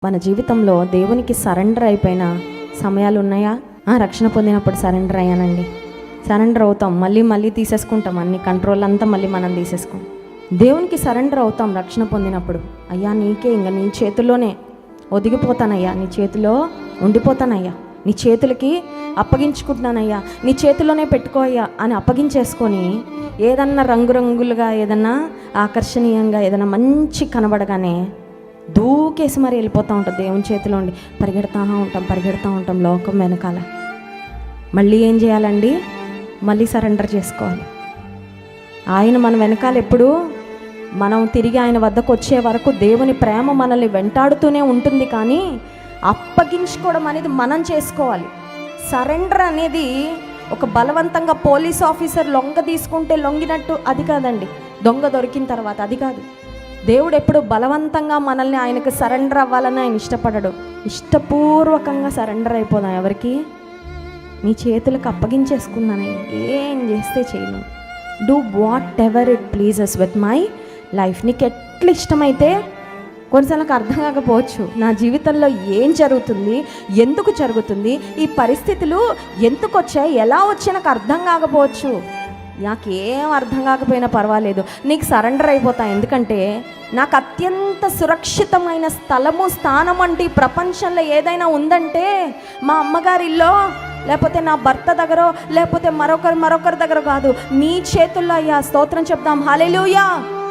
మన జీవితంలో దేవునికి సరెండర్ అయిపోయిన సమయాలు ఉన్నాయా? రక్షణ పొందినప్పుడు సరెండర్ అయ్యానండి, సరెండర్ అవుతాం, మళ్ళీ తీసేసుకుంటాం, అన్ని కంట్రోల్ అంతా మళ్ళీ మనం తీసేసుకుంటాం. దేవునికి సరెండర్ అవుతాం రక్షణ పొందినప్పుడు. అయ్యా నీకే, ఇంకా నీ చేతుల్లోనే ఒదిగిపోతానయ్యా, నీ చేతిలో ఉండిపోతానయ్యా, నీ చేతులకి అప్పగించుకుంటున్నానయ్యా, నీ చేతిలోనే పెట్టుకోయ్యా అని అప్పగించేసుకొని ఏదన్నా రంగురంగులుగా, ఏదన్నా ఆకర్షణీయంగా, ఏదన్నా మంచి కనబడగానే దూకేసి మరి వెళ్ళిపోతూ ఉంటాం. దేవుని చేతిలో ఉండి పరిగెడతా ఉంటాం లోకం వెనకాల. మళ్ళీ ఏం చేయాలండి? మళ్ళీ సరెండర్ చేసుకోవాలి. ఆయన మన వెనకాల ఎప్పుడు మనం తిరిగి ఆయన వద్దకు వచ్చే వరకు దేవుని ప్రేమ మనల్ని వెంటాడుతూనే ఉంటుంది. కానీ అప్పగించుకోవడం అనేది మనం చేసుకోవాలి. సరెండర్ అనేది ఒక బలవంతంగా పోలీస్ ఆఫీసర్ లొంగ తీసుకుంటే లొంగినట్టు అది కాదండి. దొంగ దొరికిన తర్వాత అది కాదు. దేవుడు ఎప్పుడు బలవంతంగా మనల్ని ఆయనకు సరెండర్ అవ్వాలని ఆయన ఇష్టపడడు. ఇష్టపూర్వకంగా సరెండర్ అయిపోదాం. ఎవరికి? నీ చేతులకు అప్పగించేసుకున్నాను, ఏం చేస్తే చేయను, do what ever it pleases with my life. నీకు ఎట్లా ఇష్టమైతే. కొన్నిసార్లు అర్థం కాకపోవచ్చు, నా జీవితంలో ఏం జరుగుతుంది, ఎందుకు జరుగుతుంది, ఈ పరిస్థితులు ఎందుకు వచ్చాయి, ఎలా వచ్చాయి నాకు అర్థం కాకపోవచ్చు. నాకేం అర్థం కాకపోయినా పర్వాలేదు, నీకు సరెండర్ అయిపోతా. ఎందుకంటే నాకు అత్యంత సురక్షితమైన స్థానం అంటే ఈ ప్రపంచంలో ఏదైనా ఉందంటే మా అమ్మగారిలో, లేకపోతే నా భర్త దగ్గర, లేకపోతే మరొకరి దగ్గర కాదు, నీ చేతుల్లో అయ్యా. స్తోత్రం చెప్తాం. హల్లెలూయా.